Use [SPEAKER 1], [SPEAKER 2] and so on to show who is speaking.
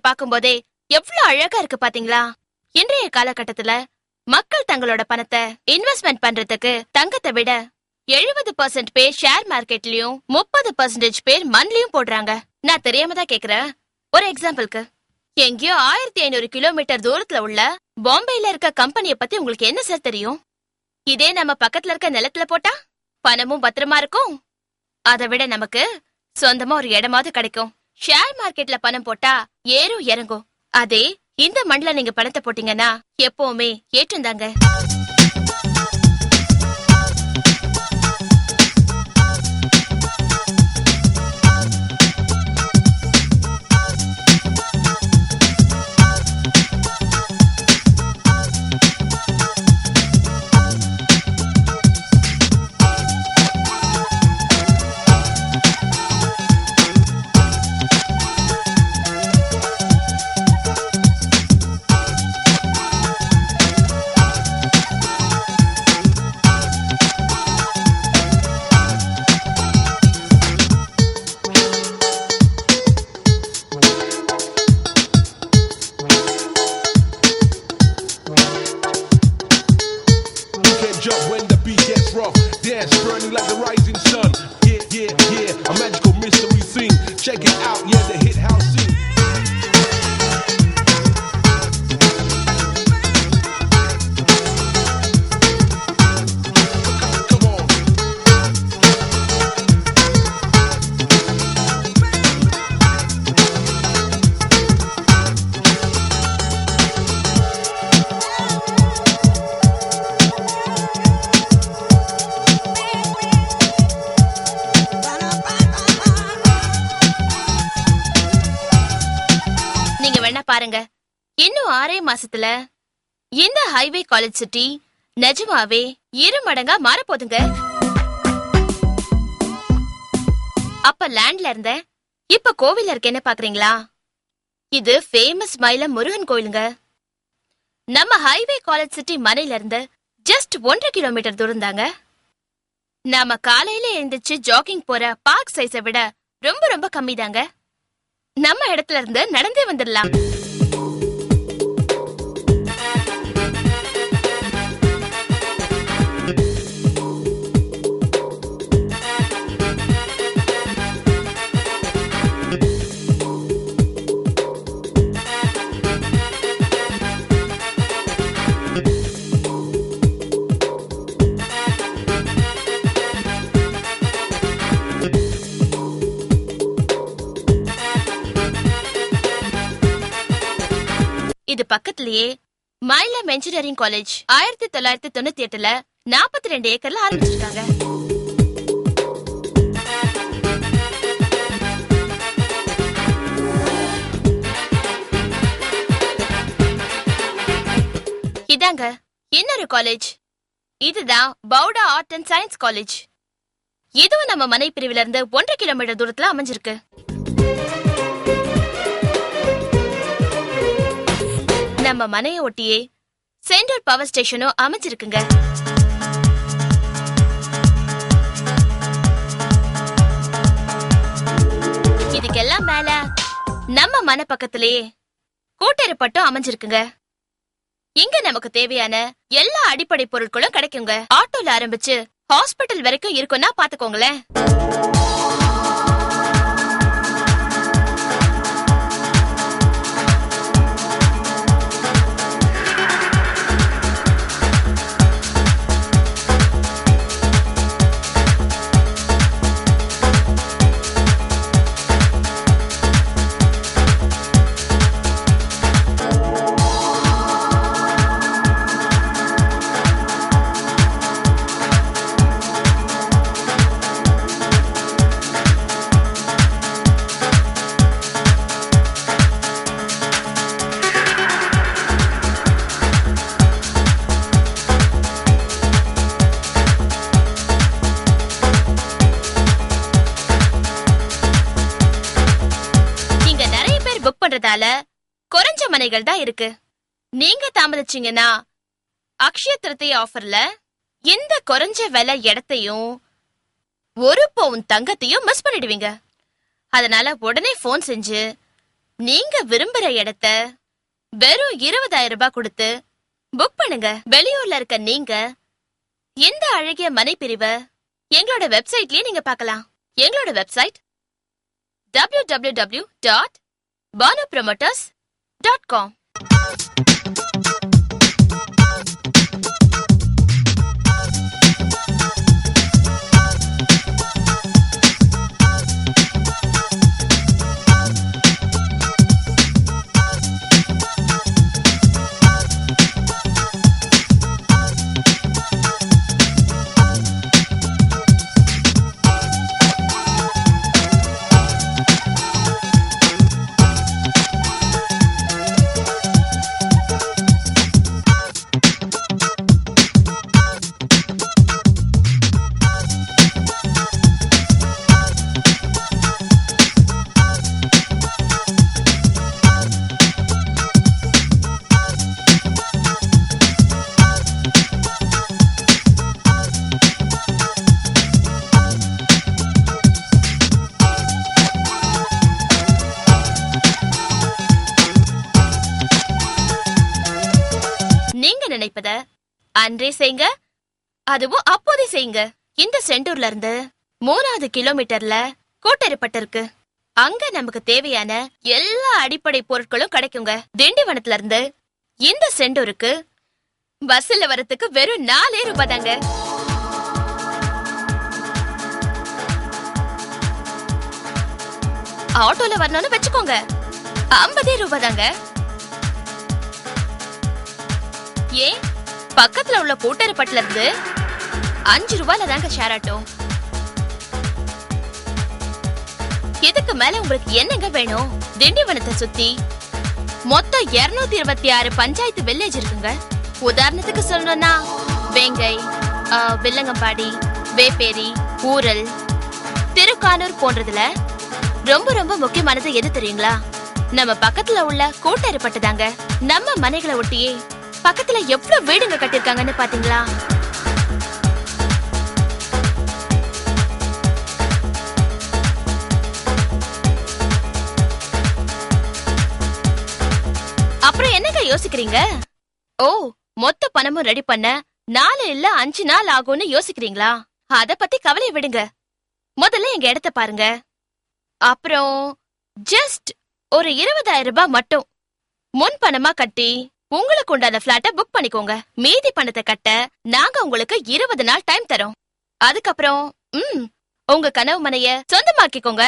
[SPEAKER 1] பாக்கும்போதே எவ்வளவு அழகா இருக்கு பாத்தீங்களா? இன்றைய காலகட்டத்துல மக்கள் தங்களோட பணத்தை இன்வெஸ்ட்மெண்ட் பண்றதுக்கு தங்கத்தை விட 70% பேர் ஷேர் மார்க்கெட்லயும் 30% பேர் மண்லயும் போடுறாங்க. நான் தெரியாம தான் கேக்குறேன். ஒரு எக்ஸாம்பிளுக்கு, எங்கேயோ 1500 கிலோமீட்டர் தூரத்துல உள்ள பாம்பேல இருக்க கம்பெனிய பத்தி உங்களுக்கு என்ன சார் தெரியும்? இதே நம்ம பக்கத்துல இருக்க நிலத்துல போட்டா பணமும் பத்திரமா இருக்கும். அதை விட நமக்கு சொந்தமா ஒரு இடமாவது கிடைக்கும். ஷேர் மார்க்கெட்ல பணம் போட்டா ஏறும் இறங்கும். அதே இந்த மண்ல நீங்க பணத்தை போட்டீங்கன்னா எப்பவுமே ஏற்றம் தாங்க. பாருங்க, இன்னும் 6 மாசத்துல இந்த ஹைவே காலேஜ் சிட்டி நிஜமாவே 2 மடங்கா மாற போதுங்க. அப்ப லேண்ட்ல இருந்த இப்ப கோவில்ல இருக்க என்ன பாக்குறீங்களா? இது ஃபேமஸ் மயிலம் முருகன் கோயிலுங்க. நம்ம ஹைவே காலேஜ் சிட்டி மனையில இருந்து ஜஸ்ட் 1.5 கிலோமீட்டர் தூரம் தாங்க. நாம காலையில எழுந்திரிச்சு ஜாகிங் போற பார்க் சைஸை விட ரொம்ப ரொம்ப கம்மி தாங்க. நம்ம இடத்துல இருந்து நடந்தே வந்துடலாம். இது பக்கத்திலேயே மயிலம் என்ஜினியரிங் காலேஜ் 1998ல 42 ஏக்கர்ல ஆரம்பிச்சிருக்காங்க. இதாங்க இன்னொரு காலேஜ். இதுதான் பவுடா ஆர்ட் அண்ட் சயின்ஸ் காலேஜ். இதுவும் நம்ம மனை பிரிவுல இருந்து 1.5 கிலோமீட்டர் தூரத்துல அமைஞ்சிருக்கு. நம்ம மனையை ஒட்டியே சென்ட்ரல் பவர் ஸ்டேஷனும் அமைஞ்சிருக்குங்க. இதுக்கெல்லாம் மேல நம்ம மன பக்கத்திலேயே கூட்டேறுப்பட்டும் அமைஞ்சிருக்குங்க. இங்க நமக்கு தேவையான எல்லா அடிப்படை பொருட்களும் கிடைக்குங்க. ஆட்டோல ஆரம்பிச்சு ஹாஸ்பிட்டல் வரைக்கும் இருக்குன்னா பாத்துக்கோங்களேன். குறைஞ்ச மனைகள் தான் இருக்கு. நீங்க தாமதிச்சீங்கன்னா அக்ஷய திருத்திய ஆஃபர்ல இந்த குறைஞ்ச விலை இடத்தையும் 1 பவுன் தங்கத்தையும் மிஸ் பண்ணிடுவீங்க. அதனால உடனே போன் செஞ்சு நீங்க விரும்புற இடத்த வெறும் 20,000 ரூபாய் கொடுத்து புக் பண்ணுங்க. வெளியூர்ல இருக்க நீங்க இந்த அழகிய மனை பிரிவை எங்களோட வெப்சைட்லயே நீங்க பார்க்கலாம். எங்களோட வெப்சைட் www.banupromoters.com. நீங்க நினைப்பத அன்றே செய்யுங்க, அதுவும் அப்போதே செய்யுங்க. இந்த செண்டூர்ல இருந்து 3வது கிலோமீட்டர்ல கோட்டேரிப்பட்டு இருக்கு. அங்க நமக்கு தேவையான எல்லா அடிப்படை பொருட்களும் கிடைக்குங்க. திண்டிவனத்துல இருந்து இந்த செண்டூருக்கு பஸ்ல வரத்துக்கு வெறும் 4 ரூபாய் தாங்க. ஆட்டோல வரணும்னு வச்சுக்கோங்க, 50 ரூபாய் தாங்க. ஏன் பக்கத்துல உள்ள கோட்டேரிப்பட்டுல இருந்து 5 ரூபாயில தாங்க ஷேர் ஆட்டோ. இதுக்கு மேல உங்களுக்கு என்னங்க வேணும்? திண்டிவனத்தை சுத்தி மொத்தம் 226 பஞ்சாயத்து வில்லேஜ் இருக்குங்க. உதாரணத்துக்கு சொல்லணும்னா வேங்கை, வில்லங்கம்பாடி, வேப்பேரி, ஊரல், திருக்கானூர் போன்றதுல ரொம்ப ரொம்ப முக்கியமானது எது தெரியுங்களா? நம்ம பக்கத்துல உள்ள கோட்டேரிப்பட்டு தாங்க. நம்ம மனைகளை ஒட்டியே பக்கத்துல எவ்வளவு வீடுங்க கட்டிருக்காங்கன்னு பாத்தீங்களா? அப்புறம் என்னங்க யோசிக்கிறீங்க? ஓ, மொத்த பணமும் ரெடி பண்ண 4 இல்ல 5 நாள் ஆகும்னு யோசிக்கிறீங்களா? அத பத்தி கவலை விடுங்க. முதல்ல எங்க இடத்த பாருங்க. அப்புறம் ஜஸ்ட் ஒரு 20,000 ரூபாய் மட்டும் முன் பணமா கட்டி உங்களுக்கு உண்டான பிளாட்ட புக் பண்ணிக்கோங்க. மீதி பணத்தை கட்ட நாங்க உங்களுக்கு 20 நாள் டைம் தரோம். அதுக்கப்புறம் உங்க கனவு மனைய சொந்தமாக்கிக்கோங்க.